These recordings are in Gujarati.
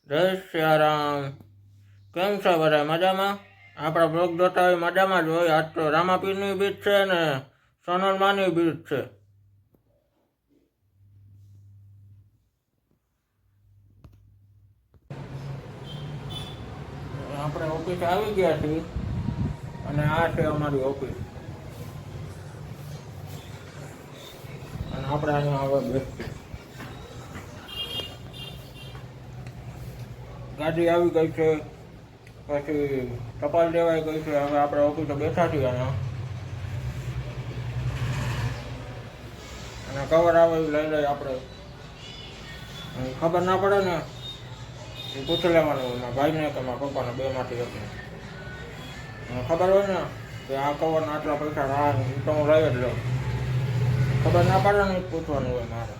જય સિયારામ. કેમ છો બધા? મજામાં? આપણા બ્લોગ જોતા હોય મજામાં જ હોય. આજ તો રામાપીરની બીજ છે ને સોનલમાની બીજ છે. આપણે ઓફિસ આવી ગયા છીએ અને આ છે અમારી ઓફિસ અને આપણે અહીંયા હવે બેસીએ. ગાડી આવી ગઈ છે, પછી ટપાલ દેવાઈ ગઈ છે. હવે આપણે ઓફિસે બેઠા છીએ અહીંયા અને કવર આવે એ લઈ લઈએ આપણે. ખબર ના પડે ને એ પૂછી લેવાનું મારા ભાઈને કે મારા પપ્પાને, બેમાંથી એકને. ખબર હોય ને કે આ કવરના આટલા પૈસા આ તો હું લઈ જ લઉં. ખબર ના પડે ને પૂછવાનું હોય મારે.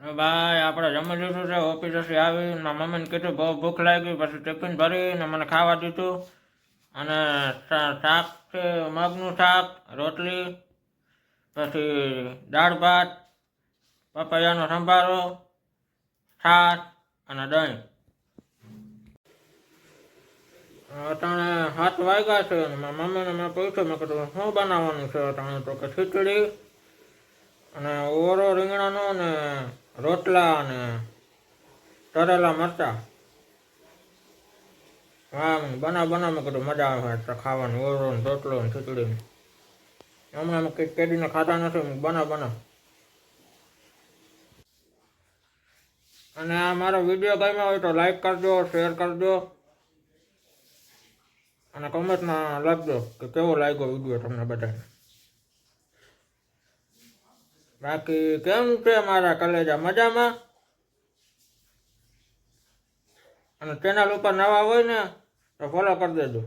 ભાઈ આપણે જમી લીધું છે. ઓફિસેથી આવી મારા મમ્મીને કીધું બહુ ભૂખ લાગી, પછી ટિફિન ભરીને મને ખાવા દીધું. અને શાક છે, મગનું શાક, રોટલી, પછી દાળ ભાત, પપૈયાનો સંભારો, છાશ અને દહીં. અટાણે 7 વાગ્યા છે અને મારા મમ્મીને મેં પૂછ્યું, મેં કીધું શું બનાવવાનું છે અટાણે? તો કે ખીચડી અને ઓરો રીંગણાનો ને રોટલા અને તરેલા મરચાં. હા બનાવ મેં કીધું મજા આવે ખાવાની, ઓરો ને રોટલો ને ખીચડી. હમણાં કંઈક કેદીને ખાતા નથી. બનાવ. અને આ મારો વિડીયો ગમ્યો હોય તો લાઈક કરજો, શેર કરજો અને કમેન્ટમાં લખજો કે કેવો લાગ્યો વિડીયો તમને બધાને. બાકી કેમ છે મારા કલેજા? મજામાં? અને ચેનલ ઉપર નવા હોય ને તો ફોલો કરી દેજો.